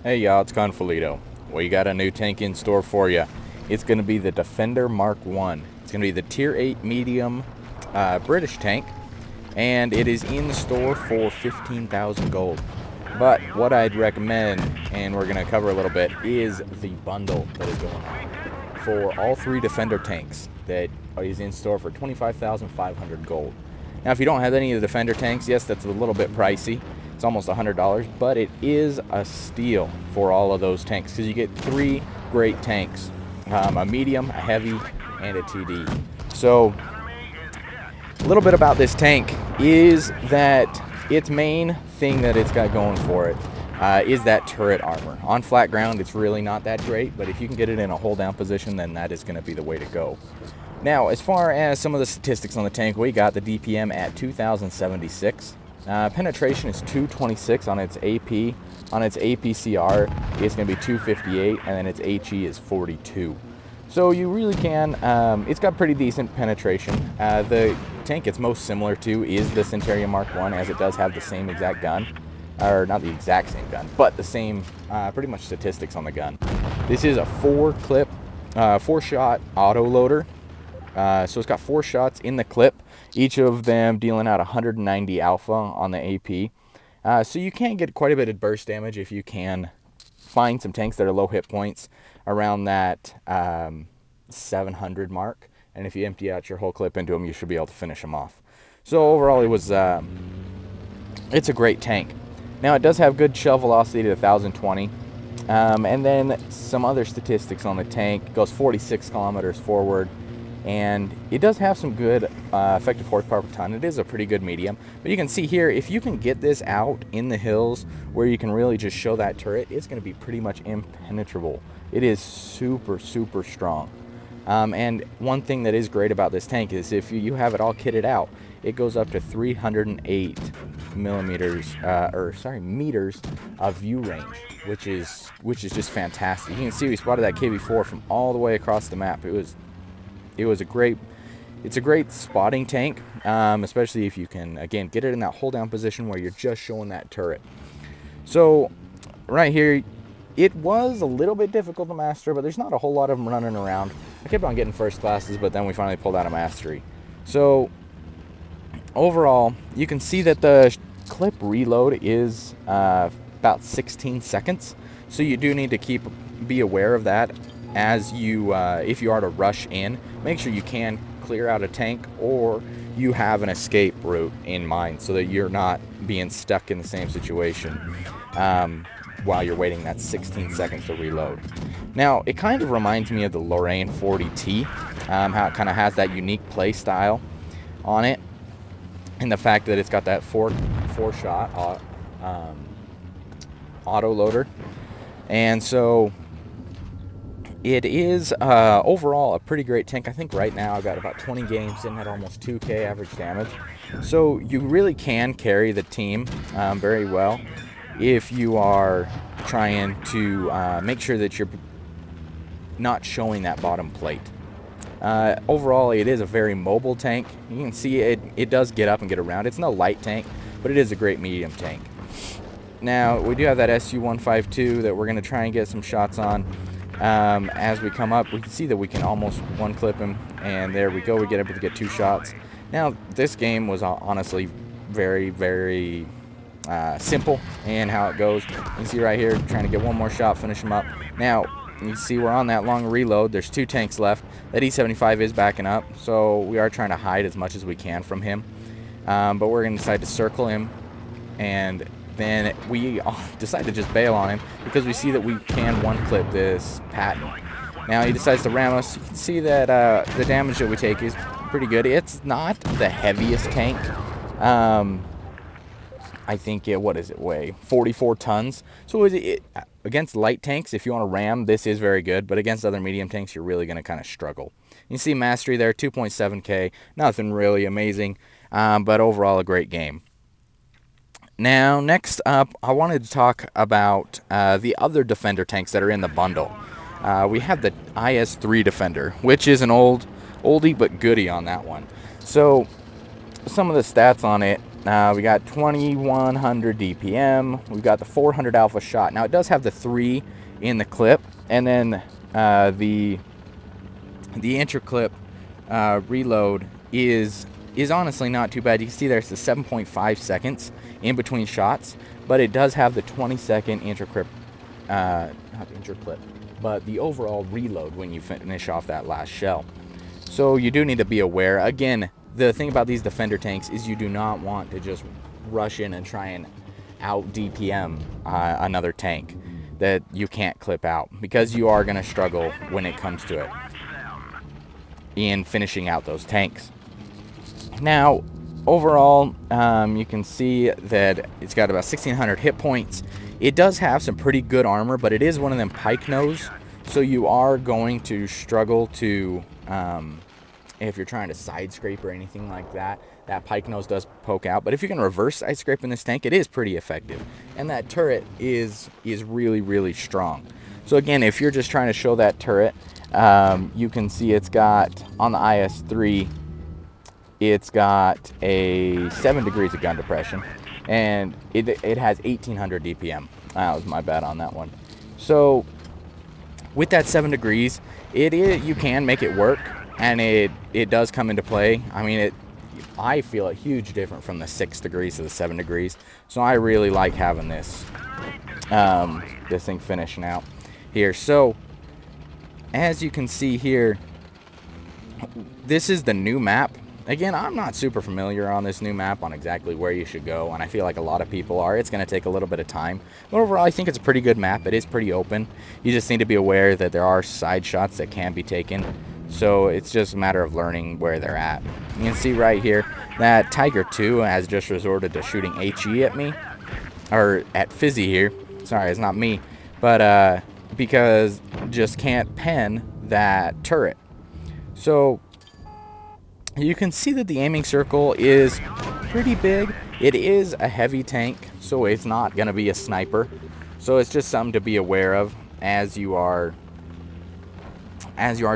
Hey y'all, it's Chonfelito. We got a new tank in store for you. It's going to be the Defender Mark 1. It's going to be the Tier 8 medium British tank, and it is in the store for 15,000 gold. But what I'd recommend, and we're going to cover a little bit, is the bundle that is going on for all three Defender tanks that is in store for 25,500 gold. Now, if you don't have any of the Defender tanks, yes, that's a little bit pricey. It's almost $100, but it is a steal for all of those tanks because you get three great tanks, a medium, a heavy, and a TD. So a little bit about this tank is that its main thing that it's got going for it is that turret armor. On flat ground, it's really not that great, but if you can get it in a hold down position, then that is going to be the way to go. Now, as far as some of the statistics on the tank, we got the DPM at 2,076. Penetration is 226 on its AP. On its APCR, it's going to be 258, and then its HE is 42. So you really can, it's got pretty decent penetration. The tank it's most similar to is the Centurion Mark 1, as it does have the same exact gun. Or not the exact same gun, but the same pretty much statistics on the gun. This is a 4-shot auto loader. So it's got 4 shots in the clip, each of them dealing out 190 alpha on the AP. So you can get quite a bit of burst damage if you can find some tanks that are low hit points around that 700 mark. And if you empty out your whole clip into them, you should be able to finish them off. So overall, it's a great tank. Now, it does have good shell velocity to 1,020. And then some other statistics on the tank. It goes 46 kilometers forward. And it does have some good effective horsepower per ton. It is a pretty good medium. But you can see here, if you can get this out in the hills where you can really just show that turret, it's going to be pretty much impenetrable. It is super, super strong. And one thing that is great about this tank is if you have it all kitted out, it goes up to 308 meters of view range, which is just fantastic. You can see we spotted that KV4 from all the way across the map. It's a great spotting tank, especially if you can, again, get it in that hold down position where you're just showing that turret. So right here, it was a little bit difficult to master, but there's not a whole lot of them running around. I kept on getting first classes, but then we finally pulled out a mastery. So overall, you can see that the clip reload is about 16 seconds. So you do need to be aware of that. As you, if you are to rush in, make sure you can clear out a tank or you have an escape route in mind so that you're not being stuck in the same situation while you're waiting that 16 seconds to reload. Now, it kind of reminds me of the Lorraine 40T, how it kind of has that unique play style on it, and the fact that it's got that four-shot auto loader. And so it is overall a pretty great tank. I think right now I've got about 20 games sitting at almost 2k average damage. So you really can carry the team very well if you are trying to make sure that you're not showing that bottom plate. Overall, it is a very mobile tank. You can see it does get up and get around. It's no light tank, but it is a great medium tank. Now, we do have that SU-152 that we're going to try and get some shots on. As we come up, we can see that we can almost one clip him, and there we go. We get able to get 2 shots. Now, this game was honestly very, very simple in how it goes. You can see right here, trying to get one more shot, finish him up. Now, you see we're on that long reload. There's 2 tanks left. That E75 is backing up, so we are trying to hide as much as we can from him. But we're going to decide to circle him, and then we decide to just bail on him because we see that we can one-clip this Patton. Now he decides to ram us. You can see that the damage that we take is pretty good. It's not the heaviest tank. I think what does it weigh? 44 tons. So against light tanks, if you want to ram, this is very good. But against other medium tanks, you're really going to kind of struggle. You see mastery there, 2.7k. Nothing really amazing, but overall a great game. Now, next up, I wanted to talk about the other Defender tanks that are in the bundle. We have the IS-3 Defender, which is an oldie but goodie on that one. So, some of the stats on it We got 2100 DPM. We've got the 400 alpha shot. Now it does have the 3 in the clip, and then the intra-clip reload is honestly not too bad. You can see there's the 7.5 seconds in between shots, but it does have the 20-second intra-clip, not the intra-clip, but the overall reload when you finish off that last shell. So you do need to be aware. Again, the thing about these Defender tanks is you do not want to just rush in and try and out DPM another tank that you can't clip out, because you are going to struggle when it comes to it in finishing out those tanks. Now, overall, you can see that it's got about 1,600 hit points. It does have some pretty good armor, but it is one of them pike nose, so you are going to struggle to, if you're trying to side scrape or anything like that, that pike nose does poke out. But if you can reverse side scrape in this tank, it is pretty effective. And that turret is really, really strong. So again, if you're just trying to show that turret, you can see it's got, on the IS-3, it's got a 7 degrees of gun depression, and it has 1,800 DPM. That was my bad on that one. So with that 7 degrees, you can make it work, and it does come into play. I mean, I feel a huge difference from the 6 degrees to the 7 degrees. So I really like having this thing finishing out here. So as you can see here, this is the new map. Again, I'm not super familiar on this new map on exactly where you should go, and I feel like a lot of people are. It's going to take a little bit of time. But overall, I think it's a pretty good map. It is pretty open. You just need to be aware that there are side shots that can be taken. So it's just a matter of learning where they're at. You can see right here that Tiger 2 has just resorted to shooting HE at me, or at Fizzy here. Sorry, it's not me. But because just can't pen that turret. So you can see that the aiming circle is pretty big. It is a heavy tank, so it's not going to be a sniper. So it's just something to be aware of as you are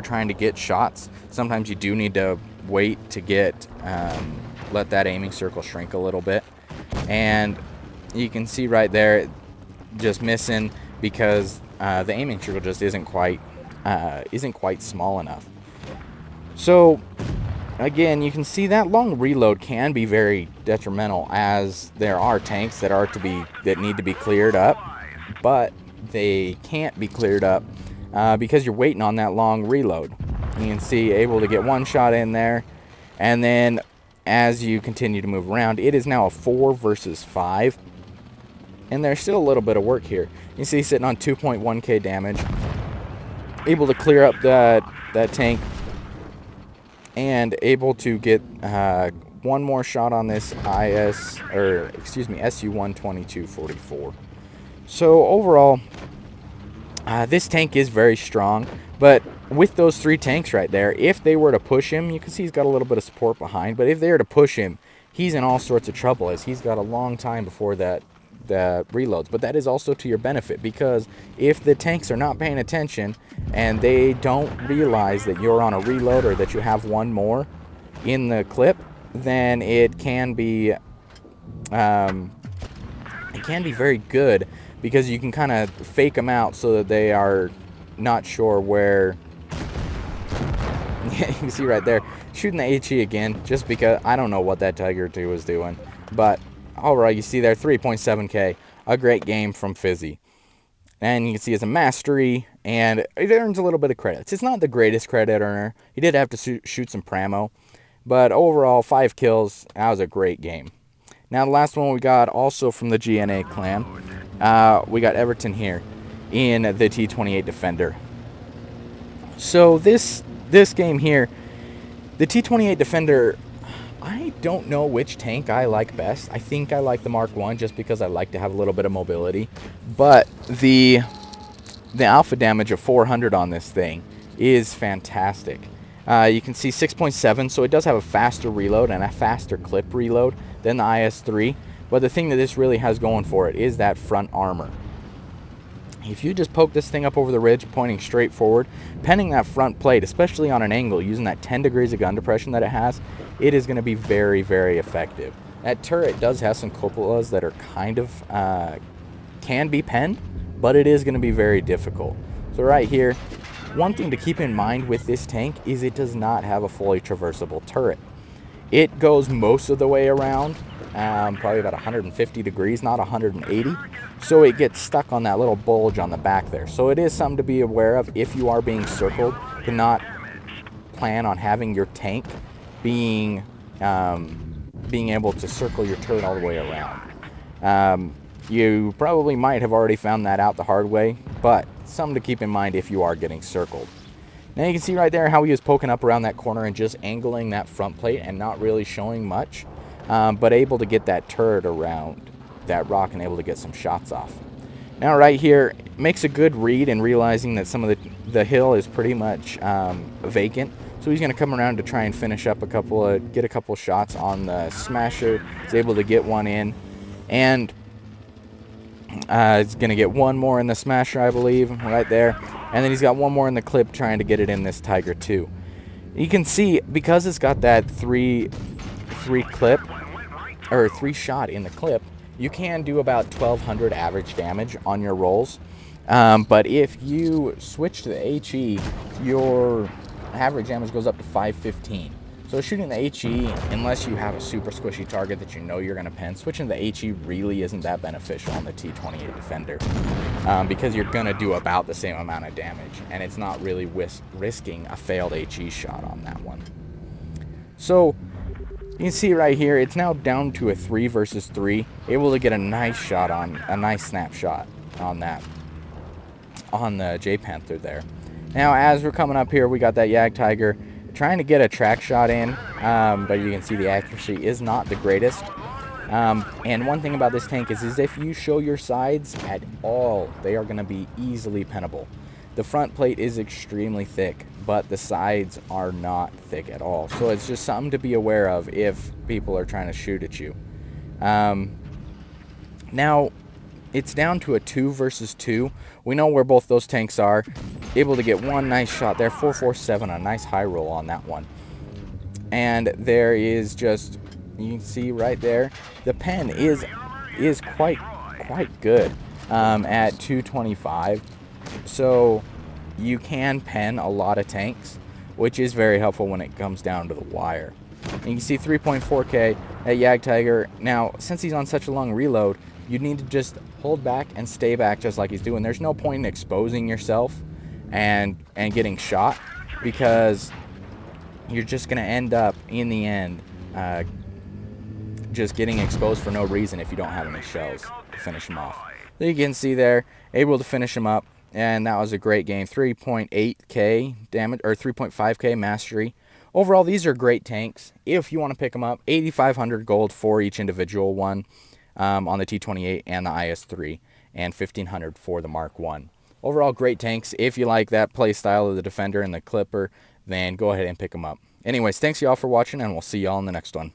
trying to get shots. Sometimes you do need to wait to get let that aiming circle shrink a little bit. And you can see right there, just missing because the aiming circle just isn't quite small enough. So again, you can see that long reload can be very detrimental, as there are tanks that need to be cleared up, but they can't be cleared up because you're waiting on that long reload. You can see able to get one shot in there, and then as you continue to move around, it is now a 4 versus 5, and there's still a little bit of work here. You see sitting on 2.1k damage, able to clear up that tank, and able to get one more shot on this SU-122-44. So overall, this tank is very strong, but with those 3 tanks right there, if they were to push him, you can see he's got a little bit of support behind, but if they were to push him, he's in all sorts of trouble, as he's got a long time before that reloads. But that is also to your benefit, because if the tanks are not paying attention and they don't realize that you're on a reload or that you have one more in the clip, then it can be very good, because you can kind of fake them out so that they are not sure where. You can see right there, shooting the HE again, just because I don't know what that Tiger 2 was doing. But alright, you see there, 3.7k, a great game from Fizzy. And you can see it's a mastery, and it earns a little bit of credits. It's not the greatest credit earner. He did have to shoot some Pramo, but overall, 5 kills. That was a great game. Now, the last one we got also from the GNA clan. We got Everton here in the T28 Defender. So this game here, the T28 Defender, I don't know which tank I like best. I think I like the Mark 1 just because I like to have a little bit of mobility. But the alpha damage of 400 on this thing is fantastic. You can see 6.7, so it does have a faster reload and a faster clip reload than the IS-3. But the thing that this really has going for it is that front armor. If you just poke this thing up over the ridge, pointing straight forward, penning that front plate, especially on an angle, using that 10 degrees of gun depression that it has, it is going to be very, very effective. That turret does have some cupolas that are kind of, can be penned, but it is going to be very difficult. So right here, one thing to keep in mind with this tank is it does not have a fully traversable turret. It goes most of the way around, probably about 150 degrees, not 180. So it gets stuck on that little bulge on the back there. So it is something to be aware of if you are being circled, to not plan on having your tank being able to circle your turret all the way around. You probably might have already found that out the hard way, but something to keep in mind if you are getting circled. Now you can see right there how he was poking up around that corner and just angling that front plate and not really showing much, but able to get that turret around that rock and able to get some shots off. Now right here, makes a good read in realizing that some of the hill is pretty much vacant. So he's going to come around to try and finish up get a couple shots on the smasher. He's able to get one in, and he's going to get one more in the smasher, I believe, right there. And then he's got one more in the clip trying to get it in this Tiger too. You can see, because it's got that three shot in the clip, you can do about 1200 average damage on your rolls. But if you switch to the HE, your average damage goes up to 515. So shooting the HE, unless you have a super squishy target that you know you're going to pen, switching to the HE really isn't that beneficial on the T28 Defender, because you're going to do about the same amount of damage, and it's not really risking a failed HE shot on that one. So you can see right here, it's now down to a 3 versus 3, able to get a nice snapshot on the J Panther there. Now as we're coming up here, we got that Yag Tiger trying to get a track shot in, but you can see the accuracy is not the greatest. And one thing about this tank is if you show your sides at all, they are going to be easily pennable. The front plate is extremely thick, but the sides are not thick at all. So it's just something to be aware of if people are trying to shoot at you. Now, it's down to a 2 versus 2. We know where both those tanks are. Able to get one nice shot there, 447, a nice high roll on that one. And there is just, you can see right there, the pen is quite good at 225. So you can pen a lot of tanks, which is very helpful when it comes down to the wire. And you can see 3.4K at Yag Tiger. Now, since he's on such a long reload, you need to just hold back and stay back just like he's doing. There's no point in exposing yourself and getting shot, because you're just going to end up, in the end, just getting exposed for no reason if you don't have any shells to finish him off. So you can see there, able to finish him up, and that was a great game. 3.8K damage, or 3.5K mastery. Overall, these are great tanks. If you want to pick them up, 8,500 gold for each individual one on the T28 and the IS-3, and 1,500 for the Mark 1. Overall, great tanks. If you like that play style of the Defender and the Clipper, then go ahead and pick them up. Anyways, thanks y'all for watching, and we'll see y'all in the next one.